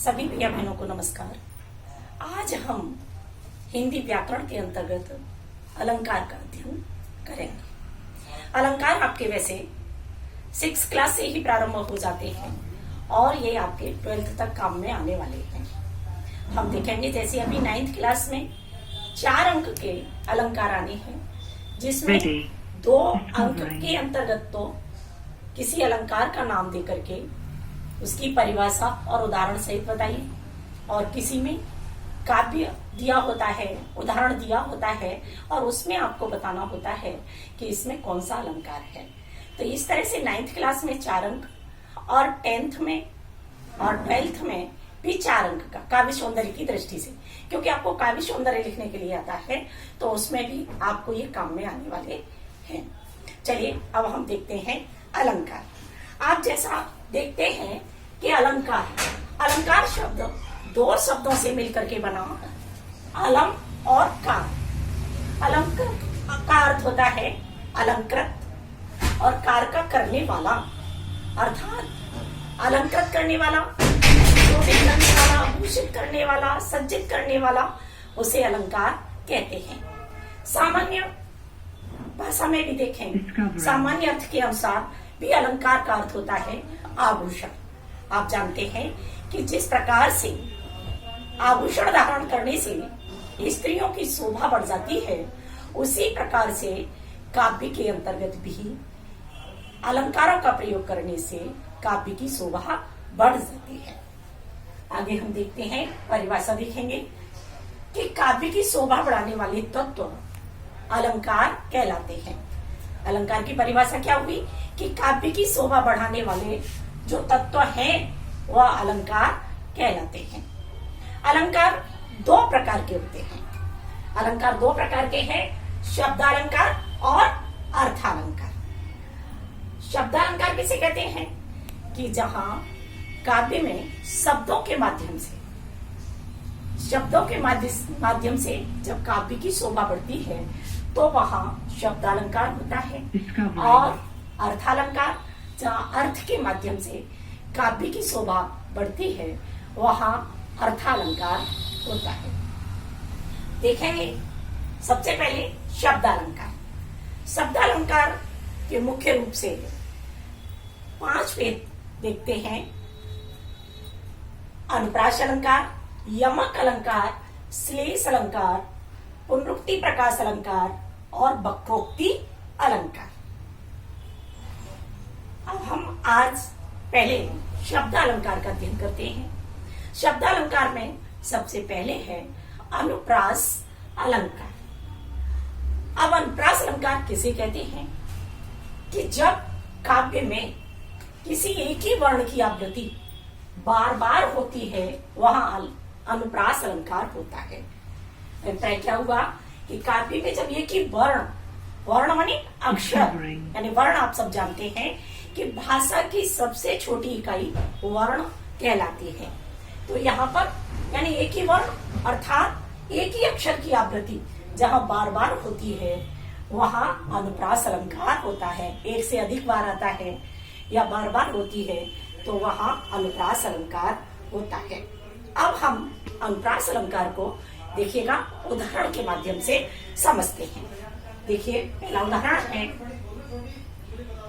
सभी भैया बहनों को नमस्कार। आज हम हिंदी व्याकरण के अंतर्गत अलंकार का अध्ययन करेंगे। अलंकार आपके वैसे 6th क्लास से ही प्रारंभ हो जाते हैं और ये आपके 12th तक काम में आने वाले हैं। हम देखेंगे जैसे अभी 9th क्लास में 4 अंक के अलंकार आने हैं, जिसमें 2 अंक के अंतर्गत तो किसी अलंकार का नाम दे करके उसकी परिभाषा और उदाहरण सहित बताइए, और किसी में काव्य दिया होता है, उदाहरण दिया होता है और उसमें आपको बताना होता है कि इसमें कौन सा अलंकार है। तो इस तरह से 9th क्लास में 4 अंक और 10th में और 12th में भी 4 अंक का काव्य सौंदर्य की दृष्टि से, क्योंकि आपको काव्य सौंदर्य लिखने के लिए आता है तो उसमें भी आपको ये काम में आने वाले हैं। चलिए अब हम देखते हैं अलंकार। आप जैसा देखते हैं कि अलंकार शब्द 2 शब्दों से मिलकर के बना, अलम और कार। अलम का अर्थ होता है अलंकृत और कार का करने वाला, अर्थात अलंकृत करने वाला, शोभित करने वाला, भूषित करने वाला, सज्जित करने वाला, उसे अलंकार कहते हैं। सामान्य भाषा में भी देखें, सामान्य अर्थ के अनुसार भी अलंकार का अर्थ होता है आभूषण। आप जानते हैं कि जिस प्रकार से आभूषण धारण करने से स्त्रियों की शोभा बढ़ जाती है, उसी प्रकार से काव्य के अंतर्गत भी अलंकारों का प्रयोग करने से काव्य की शोभा बढ़ जाती है। आगे हम देखते हैं, परिभाषा देखेंगे कि काव्य की शोभा बढ़ाने वाले तत्व अलंकार कहलाते हैं। अलंकार की परिभाषा क्या हुई कि काव्य की शोभा बढ़ाने वाले जो तत्व हैं वह अलंकार कहलाते हैं। अलंकार 2 प्रकार के होते हैं। अलंकार 2 प्रकार के हैं, शब्दालंकार और अर्थालंकार। शब्दालंकार किसे कहते हैं कि जहां काव्य में शब्दों के माध्यम से जब काव्य की शोभा बढ़ती है तो वहां शब्दालंकार होता है, और अर्थालंकार जहां अर्थ के माध्यम से काव्य की शोभा बढ़ती है वहां अर्थालंकार होता है। देखेंगे सबसे पहले शब्दालंकार। शब्दालंकार के मुख्य रूप से 5 भेद देखते हैं: अनुप्रास अलंकार, यमक अलंकार, श्लेष अलंकार, पुनरुक्ति प्रकाश अलंकार और वक्रोक्ति अलंकार। अब हम आज पहले शब्दालंकार का अध्ययन करते हैं। शब्दालंकार में सबसे पहले है अनुप्रास अलंकार। अब अनुप्रास अलंकार किसे कहते हैं कि जब काव्य में किसी एक ही वर्ण की आवृत्ति बार बार होती है वहां अनुप्रास अलंकार होता है। तय क्या हुआ कि काव्य में जब एक ही वर्ण माने अक्षर, यानी वर्ण आप सब जानते हैं कि भाषा की सबसे छोटी इकाई वर्ण कहलाती है। तो यहाँ पर यानी एक ही वर्ण अर्थात एक ही अक्षर की आवृत्ति जहाँ बार बार होती है वहां अनुप्रास अलंकार होता है। एक से अधिक बार आता है या बार बार होती है तो वहां अनुप्रास अलंकार होता है। अब हम अनुप्रास अलंकार को देखिएगा उदाहरण के माध्यम से समझते हैं। देखिए पहला उदाहरण है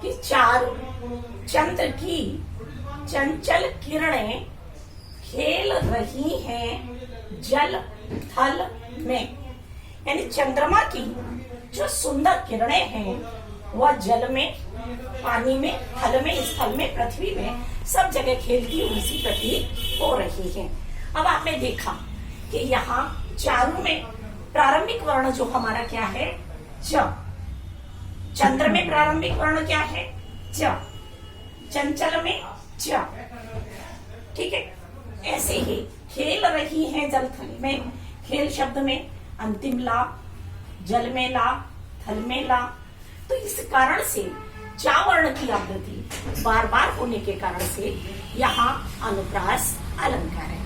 कि चारों चंद्र की चंचल किरणें खेल रही हैं जल थल में, यानी चंद्रमा की जो सुंदर किरणें हैं वह जल में, पानी में, थल में, स्थल में, पृथ्वी में सब जगह खेलती हुई सी प्रतीत हो रही है। अब आपने देखा कि यहाँ चारों में प्रारंभिक वर्ण जो हमारा क्या है, च। चंद्र में प्रारंभिक वर्ण क्या है, च। चंचल में च। ठीक है, ऐसे ही खेल रही हैं जल थल में, खेल शब्द में अंतिम ला, जल में ला, थल में ला। तो इस कारण से चावर्ण की आवृत्ति बार बार होने के कारण से यहाँ अनुप्रास अलंकार है।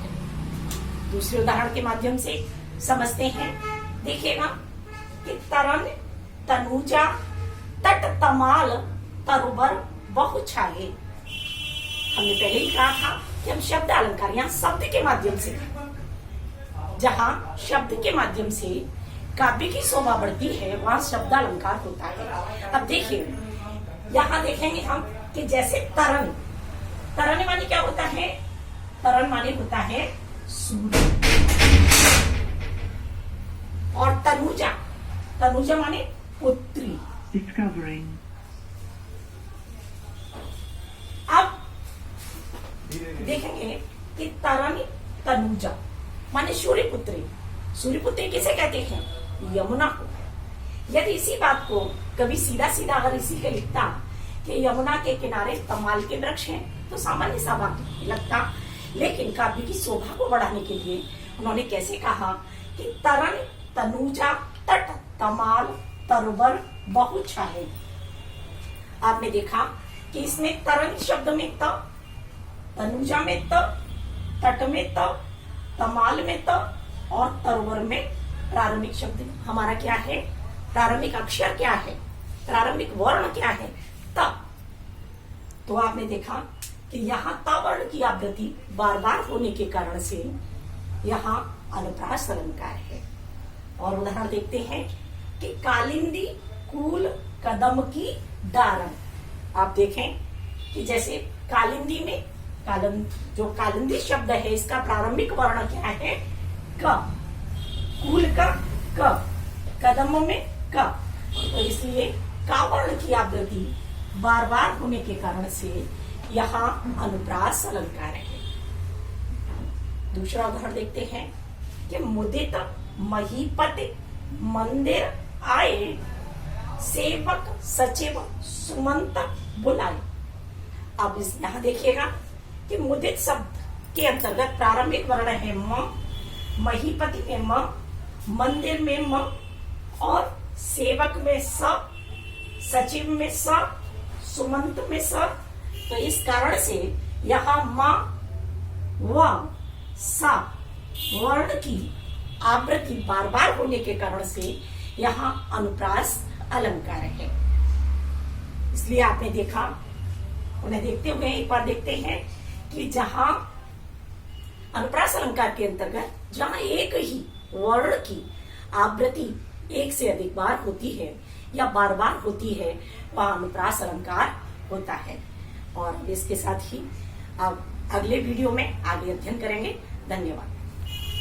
दूसरे उदाहरण के माध्यम से समझते हैं। देखिएगा कि तरन तनुजा तट तमाल तरुबर बहु छाये, हमने पहले ही कहा था कि हम शब्द अलंकार यहाँ शब्द के माध्यम से, जहाँ शब्द के माध्यम से काव्य की शोभा बढ़ती है वहां शब्द अलंकार होता है। अब देखिए यहाँ देखेंगे हम कि जैसे तरन, तरन माने क्या होता है? तरन माने होता है सूर्य। और तनुजा, तनुजा माने पुत्री। Discovering. अब देखेंगे कि तरन तनुजा माने सूर्यपुत्री। सूर्यपुत्री किसे कहते हैं? यमुना को। यदि इसी बात को कभी सीधा सीधा अगर इसी के लिखता कि यमुना के किनारे तमाल के वृक्ष हैं तो सामान्य सा बात लगता, लेकिन काव्य की शोभा को बढ़ाने के लिए उन्होंने कैसे कहा कि तरन तनुजा तट तमाल तरवर बहुत छाए। आपने देखा कि इसमें तरन शब्द में त, तनुजा में त, तट में त, तमाल में त और तरवर में प्रारंभिक शब्द हमारा क्या है? प्रारंभिक अक्षर क्या है? प्रारंभिक वर्ण क्या है? त। तो आपने देखा कि यहाँ त वर्ण की आवृत्ति बार बार होने के कारण से यहाँ अनुप्रास अलंकार है। और उदाहरण देखते हैं कि कालिंदी कूल कदम की डारन। आप देखें कि जैसे कालिंदी में जो कालिंदी शब्द है इसका प्रारंभिक वर्ण क्या है? क। कूल का क, कदम में क। तो इसलिए का वर्ण की आवृत्ति बार बार होने के कारण से यहाँ अनुप्रास अलंकार है। दूसरा उदाहरण देखते हैं कि मुदित महीपति मंदिर आए, सेवक सचिव सुमंत बुलाए। अब इस यहाँ देखिएगा कि मुदित शब्द के अंतर्गत प्रारंभिक वर्ण है म, महीपति में म, मंदिर में म और सेवक में स, सचिव में स, सुमंत में स। तो इस कारण से यहाँ म व सा वर्ण की आवृत्ति बार बार होने के कारण से यहाँ अनुप्रास अलंकार है। इसलिए आपने देखा, उन्हें देखते हुए एक बार देखते हैं कि जहां अनुप्रास अलंकार के अंतर्गत जहां एक ही वर्ण की आवृत्ति एक से अधिक बार होती है या बार बार होती है वह अनुप्रास अलंकार होता है। और इसके साथ ही अब अगले वीडियो में आगे अध्ययन करेंगे। धन्यवाद।